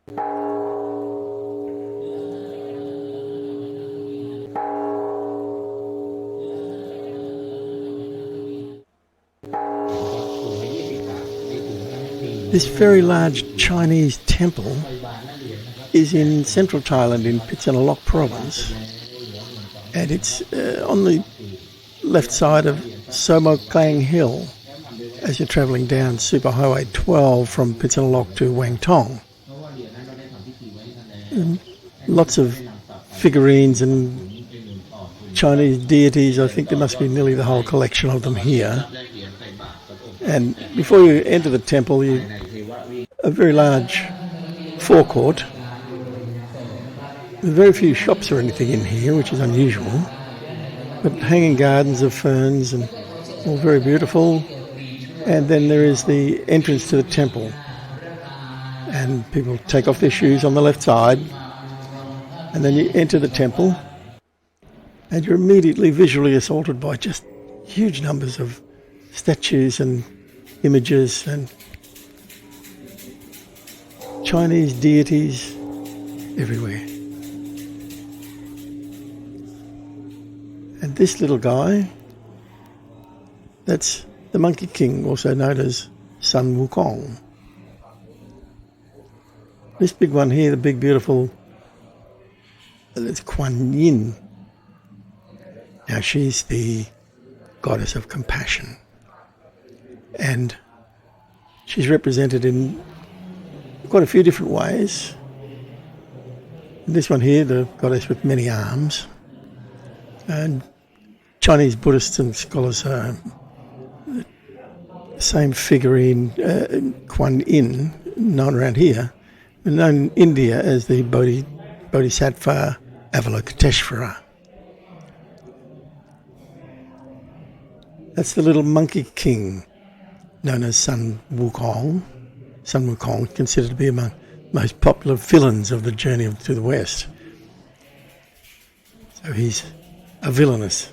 This very large Chinese temple is in central Thailand in Phitsanolok province, and it's on the left side of Somoklang Hill as you're travelling down Superhighway 12 from Phitsanolok to Wang Tong. Lots of figurines and Chinese deities. I think there must be nearly the whole collection of them here. And before you enter the temple, a very large forecourt with very few shops or anything in here, which is unusual, but hanging gardens of ferns and all very beautiful. And then there is the entrance to the temple, and people take off their shoes on the left side, and then you enter the temple, and you're immediately visually assaulted by just huge numbers of statues and images and Chinese deities everywhere. And this little guy, that's the Monkey King, also known as Sun Wukong. This big one here, the big beautiful, it's Kuan Yin. Now she's the goddess of compassion, and she's represented in quite a few different ways. This one here, the goddess with many arms, and Chinese Buddhists and scholars the same figurine, Kuan Yin, known around here, and known in India as the Bodhisattva Avalokiteshvara. That's the little Monkey King, known as Sun Wukong. Sun Wukong, considered to be among the most popular villains of the journey to the West. So he's a villainous,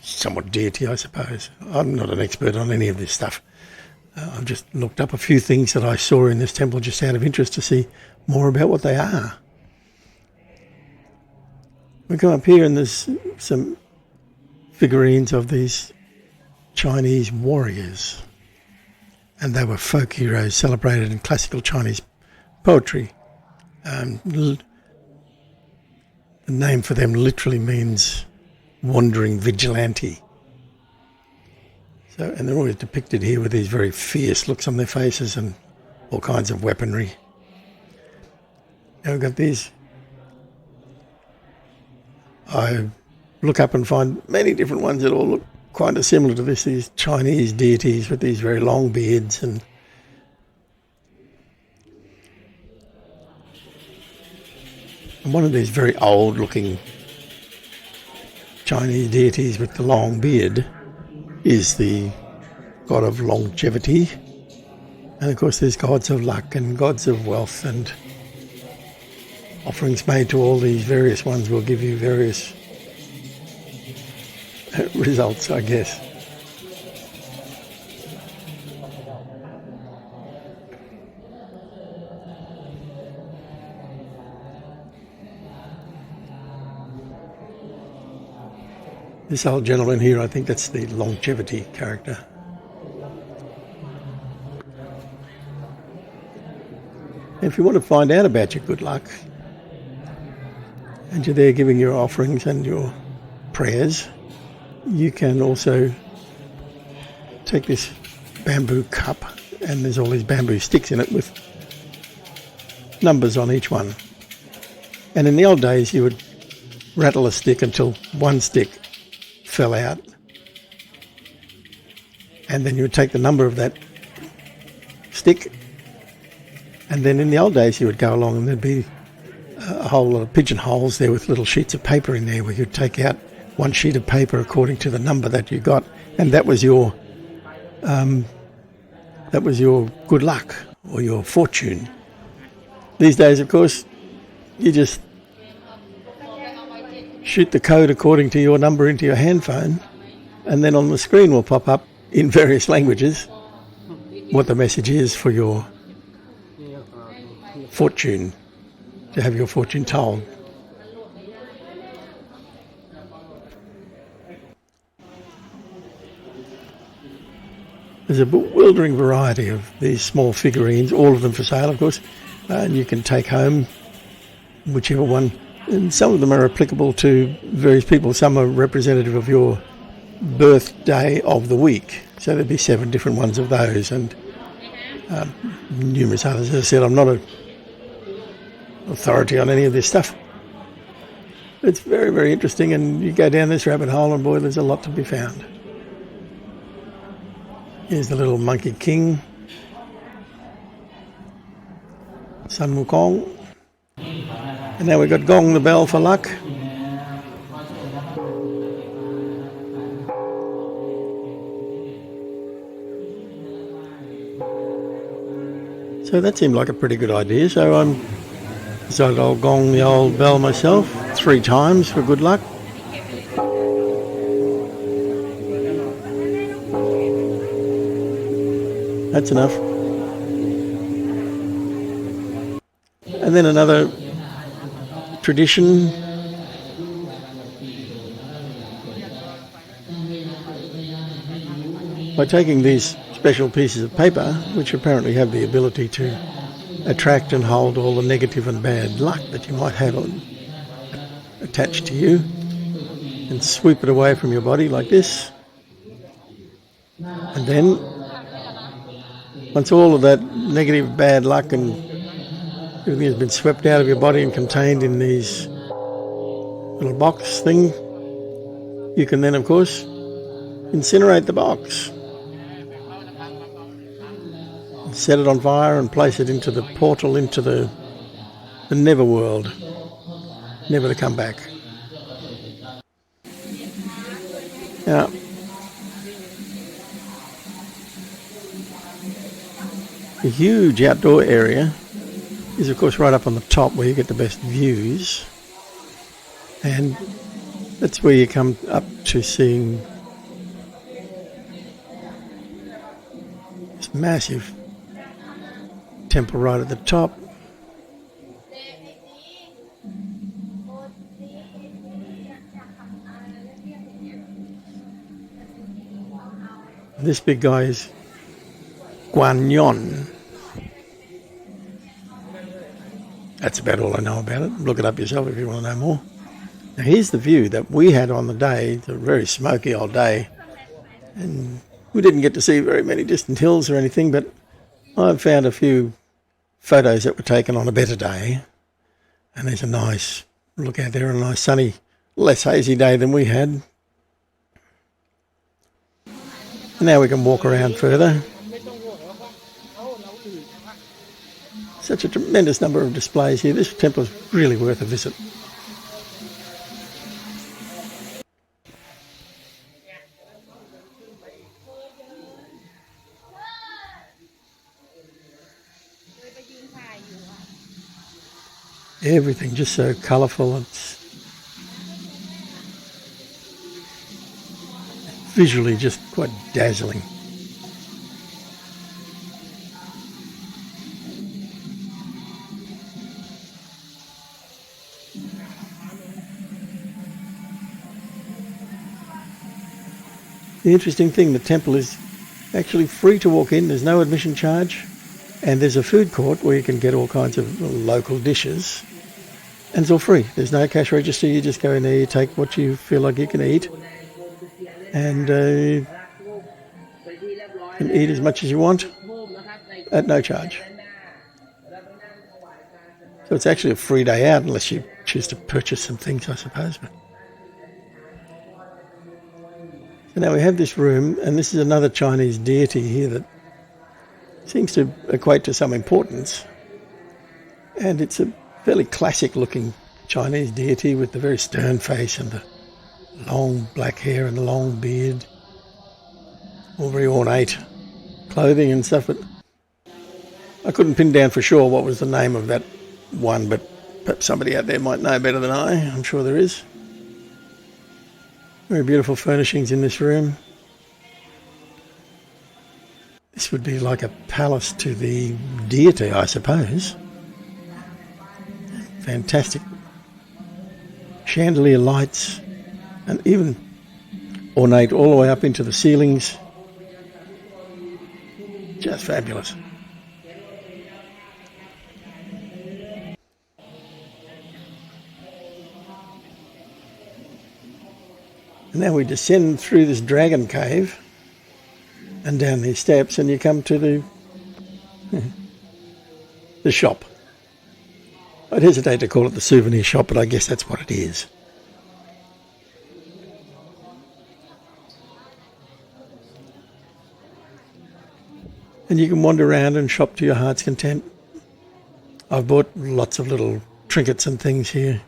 somewhat deity, I suppose. I'm not an expert on any of this stuff. I've just looked up a few things that I saw in this temple just out of interest to see more about what they are. We come up here and there's some figurines of these Chinese warriors, and they were folk heroes celebrated in classical Chinese poetry. The name for them literally means wandering vigilante. So, and they're always depicted here with these very fierce looks on their faces and all kinds of weaponry. Now we've got these. I look up and find many different ones that all look quite similar to this, these Chinese deities with these very long beards, and one of these very old looking Chinese deities with the long beard is the god of longevity, and of course there's gods of luck and gods of wealth, and offerings made to all these various ones will give you various results, I guess. This old gentleman here, I think that's the longevity character. And if you want to find out about your good luck, and you're there giving your offerings and your prayers, you can also take this bamboo cup, and there's all these bamboo sticks in it with numbers on each one. And in the old days, you would rattle a stick until one stick fell out, and then you would take the number of that stick, and then in the old days you would go along and there'd be a whole lot of pigeonholes there with little sheets of paper in there where you'd take out one sheet of paper according to the number that you got, and that was your good luck or your fortune. These days, of course, you just shoot the code according to your number into your handphone, and then on the screen will pop up in various languages what the message is for your fortune, to have your fortune told. There's a bewildering variety of these small figurines, all of them for sale, of course, and you can take home whichever one. And some of them are applicable to various people. Some are representative of your birthday of the week. So there'd be 7 different ones of those, and numerous others. As I said, I'm not an authority on any of this stuff. It's very, very interesting, and you go down this rabbit hole and boy, there's a lot to be found. Here's the little Monkey King, Sun Wukong. And now we've got Gong the Bell for luck. So that seemed like a pretty good idea. So I decided I'll gong the old bell myself 3 times for good luck. That's enough. And then another tradition. By taking these special pieces of paper, which apparently have the ability to attract and hold all the negative and bad luck that you might have attached to you, and sweep it away from your body like this. And then, once all of that negative bad luck and everything has been swept out of your body and contained in these little box thing, you can then, of course, incinerate the box. Set it on fire and place it into the portal, into the never world, never to come back. Now, the huge outdoor area is of course right up on the top where you get the best views, and that's where you come up to seeing this massive temple right at the top. This big guy is Guanyon. That's about all I know about it. Look it up yourself if you want to know more. Now here's the view that we had on the day. It's a very smoky old day, and we didn't get to see very many distant hills or anything, but I've found a few photos that were taken on a better day, and there's a nice look out there, a nice sunny, less hazy day than we had. And now we can walk around further. Such a tremendous number of displays here. This temple is really worth a visit. Everything just so colourful. It's visually just quite dazzling. The interesting thing, the temple is actually free to walk in. There's no admission charge, and there's a food court where you can get all kinds of local dishes, and it's all free. There's no cash register. You just go in there, you take what you feel like you can eat, and can eat as much as you want at no charge. So it's actually a free day out unless you choose to purchase some things, I suppose. But so now we have this room, and this is another Chinese deity here that seems to equate to some importance. And it's a fairly classic looking Chinese deity with the very stern face and the long black hair and the long beard. All very ornate clothing and stuff, but I couldn't pin down for sure what was the name of that one, but perhaps somebody out there might know better than I. I'm sure there is. Very beautiful furnishings in this room. This would be like a palace to the deity, I suppose. fantastic chandelier lights, and even ornate all the way up into the ceilings. Just fabulous. And now we descend through this dragon cave and down these steps, and you come to the shop. I'd hesitate to call it the souvenir shop, but I guess that's what it is. And you can wander around and shop to your heart's content. I've bought lots of little trinkets and things here.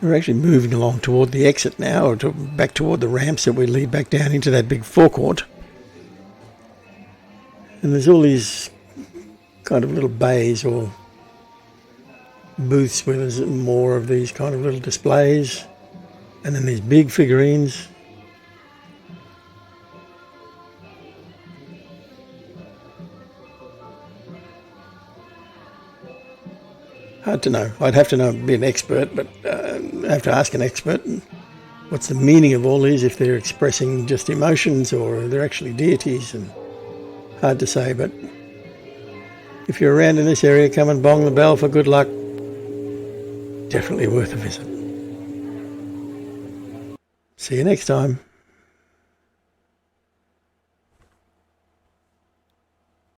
We're actually moving along toward the exit now, or back toward the ramps that we lead back down into that big forecourt. And there's all these kind of little bays or booths where there's more of these kind of little displays, and then these big figurines. Hard to know. I'd have to know, be an expert, but I have to ask an expert what's the meaning of all these, if they're expressing just emotions or they're actually deities, and hard to say. But if you're around in this area, come and bong the bell for good luck. Definitely worth a visit. See you next time.